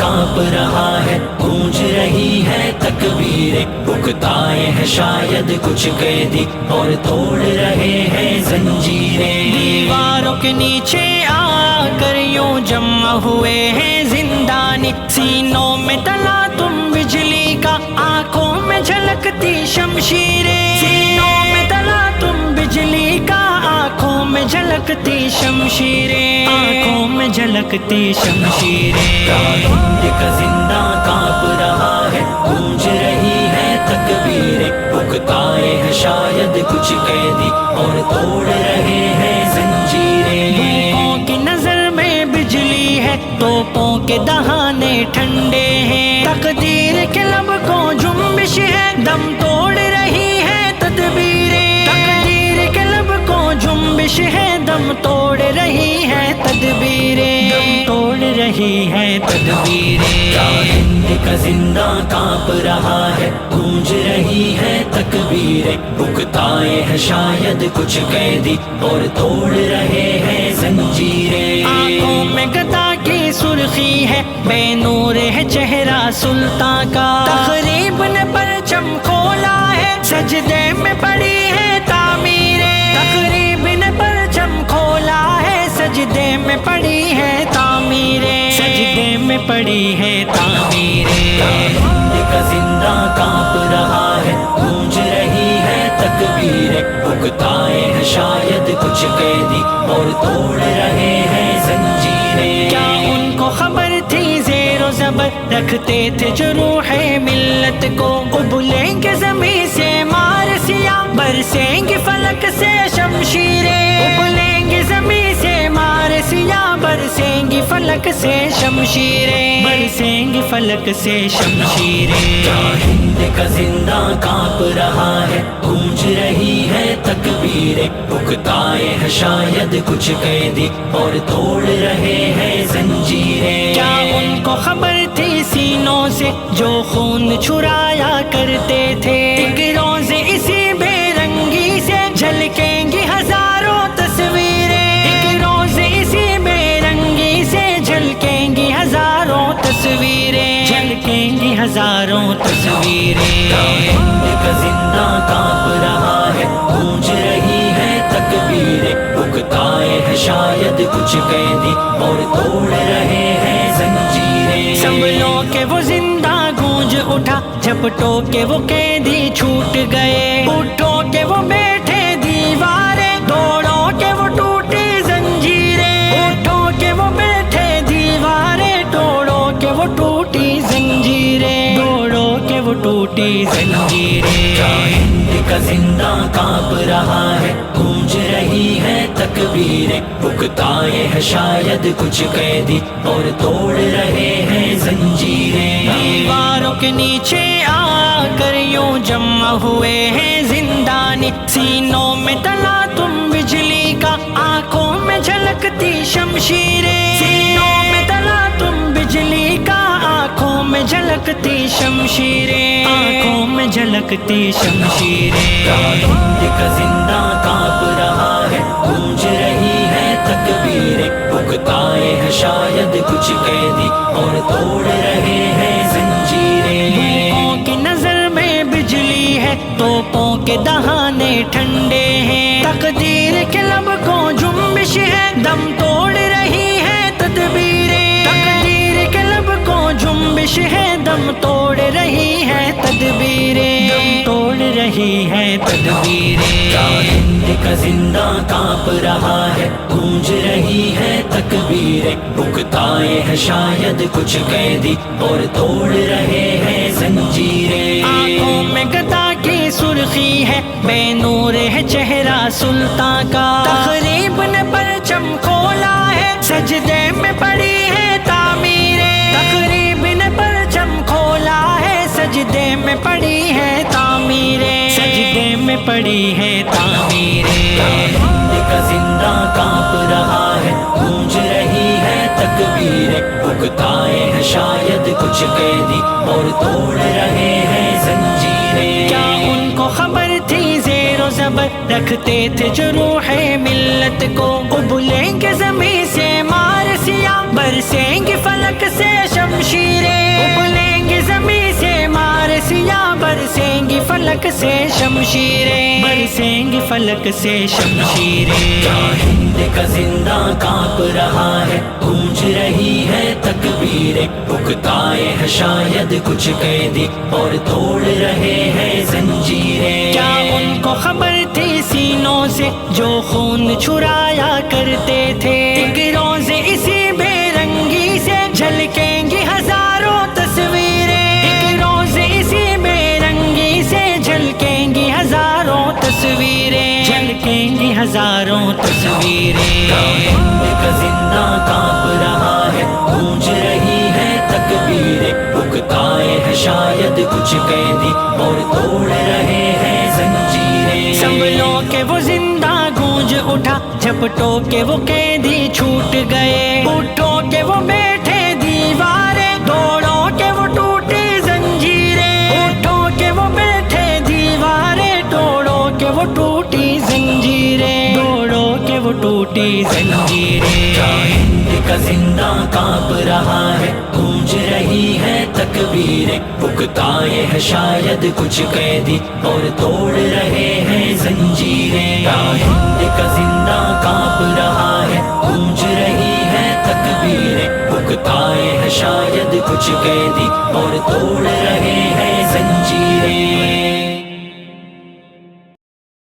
کانپ رہا ہے گونج رہی ہے تکبیریں بکتائے ہیں شاید کچھ قیدی اور توڑ رہے ہیں زنجیریں دیواروں کے نیچے آ کر یوں جمع ہوئے ہیں زندانی سینوں میں تلا تم بجلی کا آنکھوں میں جھلکتی شمشیریں سینوں میں تلا تم بجلی کا آنکھوں میں جھلکتی شمشیریں آنکھوں میں جھلکتی شمشیریں ہند کا زندہ کانپ رہا ہے گونج رہی ہے تکبیریں بکتائے ہیں شاید کچھ قیدی اور توڑ رہے ہیں زنجیریں توپوں کی نظر میں بجلی ہے توپوں کے دہانے ٹھنڈے ہیں تقدیر کے لب کو جنبش ہے دم توڑ رہی ہے تدبیریں تقدیر کے لب کو جنبش ہے دم توڑ رہی ہے تدبیریں دم توڑ رہی ہے تدبیریں ہند کا زندہ کانپ رہا ہے گونج رہی ہے تکبیریں بکتائے ہیں شاید کچھ قیدی اور توڑ رہے ہیں زنجیریں آنکھوں میں گدا کی سرخی ہے بے نور ہے چہرہ سلطان کا تقریب نے پرچم کھولا ہے سجدے میں پڑی ہے تعمیریں تقریب نے پرچم کھولا ہے سجدے میں پڑی ہے تعمیریں سجدے میں پڑی ہے تعمیریں ہند کا زندہ کانپ رہا ہے گونج رہی ہے تکبیریں بکتائے ہیں شاید کچھ قیدی اور توڑ رہے ہیں زنجیریں کیا ان کو خبر تھی زیر و زبر رکھتے تھے جو روح ملت کو ابلیں گے زمین سے مار سیاہ برسیں گے فلک سے شمشیریں ابلیں گے زمین سے مار سیاہ برسیں گی فلک سے شمشیریں برسیں گی فلک سے شمشیریں ہند کا زندہ کانپ رہا ہے گونج رہی ہے تکبیریں بکتائے ہیں شاید کچھ قیدی اور توڑ رہے ہیں زنجیریں کیا ان کو خبر تھی سینوں سے جو خون چھرایا کرتے تھے ایک روز اسی بے رنگی سے جھلکیں گی ہزاروں تصویریں ایک روز اسی بے رنگی سے جھلکیں گی ہزاروں تصویریں جھلکیں گی ہزاروں تصویریں ہند کا زندہ کانپ رہا ہے گونج رہی ہے تکبیریں بکتائے ہیں شاید کچھ قیدی اور توڑ رہے ہیں زنجیریں سنبھلو کہ وہ زندہ گونج اٹھا جھپٹو کہ وہ قیدی چھوٹ گئے اٹھو کہ وہ بیٹھے دیواریں دوڑو کہ وہ ٹوٹی زنجیریں اٹھو کہ وہ بیٹھے دیواریں توڑو کہ وہ ٹوٹی زنجیریں دوڑو کہ وہ ٹوٹی زنجیریں ہند کا زندہ کانپ رہا ہے گونج رہی ہے تکبیریں بکتائے ہیں شاید کچھ قیدی اور توڑ رہے ہیں زنجیریں دیواروں کے نیچے آ کر یوں جمع ہوئے ہیں زندانی سینوں میں تلا تم بجلی کا آنکھوں میں جھلکتی شمشیریں سینوں میں تلا تم بجلی کا آنکھوں میں جھلکتی شمشیریں آنکھوں میں جھلکتی شمشیریں ہند کا زندہ کانپ رہا ہے گونج رہی ہے تکبیریں بکتائے ہیں شاید کچھ قیدی اور توڑ رہے ہیں زنجیریں توپوں کی نظر میں بجلی ہے توپوں کے دہانے ٹھنڈے ہیں تقدیر کے لب کو جنبش ہے دم توڑ رہی ہے تدبیریں تقدیر کے لب کو جنبش ہے دم توڑ رہی ہے تدبیریں دم توڑ رہی ہے تدبیریں ہند کا زندہ کانپ رہا ہے گونج رہی ہے تکبیریں بکتائے ہیں شاید کچھ قیدی اور توڑ رہے ہیں زنجیریں آنکھوں میں گدا کی سرخی ہے بے نور ہے چہرہ سلطان کا تقریب نے پرچم کھولا ہے سجدے میں پڑی ہے تعمیریں تقریب نے پرچم کھولا ہے سجدے میں پڑی ہے تعمیریں سجدے میں پڑی ہے تعمیریں ہند بھگتائے ہیں شاید کچھ قیدی اور توڑ رہے ہیں زنجیریں. کیا ان کو خبر تھی زیر و زبر رکھتے تھے جو روح ملت کو؟ ابلیں گے زمین سے مار سیاہ برسیں گے فلک سے شمشیریں. ابلیں گے زمین سے مار سیاہ برسیں گے فلک سے شمشیریں. برسیں گے فلک سے شمشیریں. کیا ہند کا زندہ کانپ رہا ہے گونج رہی ہے تکبیریں. بھگتائے ہیں شاید کچھ قیدی اور توڑ رہے ہیں زنجیریں. کیا ان کو خبر تھی سینوں سے جو خون چھرایا کرتے تھے؟ ایک روز اسی بے رنگی سے جھلکیں گی ہزاروں تصویریں. ایک روز اسی بے رنگی سے جھلکیں گی ہزاروں تصویریں. جھلکیں گی ہزاروں تصویریں. کیا ہند کا زندہ کانپ رہا ہے گونج رہی ہے تکبیریں. بھگتائے ہیں شاید کچھ قیدی اور توڑ رہے ہیں زنجیریں. سنبھلو کہ وہ زندہ گونج اٹھا جھپٹو کہ وہ قیدی چھوٹ گئے. اٹھو کہ وہ بیٹھے دیواریں دوڑو کہ وہ ٹوٹی زنجیریں. اٹھو کہ وہ بیٹھے دیواریں توڑو کہ وہ ٹوٹی زنجیریں. دوڑو کہ وہ ٹوٹی زنجیریں. کیا ہند کا زندہ کانپ رہا ہے گونج رہی ہے تکبیریں. بھگتائے ہیں شاید کچھ قیدی اور توڑ رہے ہیں زنجیریں. کیا ہند کا زندہ کانپ رہا ہے گونج رہی ہے تکبیریں. بھگتائے ہیں شاید کچھ قیدی اور توڑ رہے ہیں زنجیریں.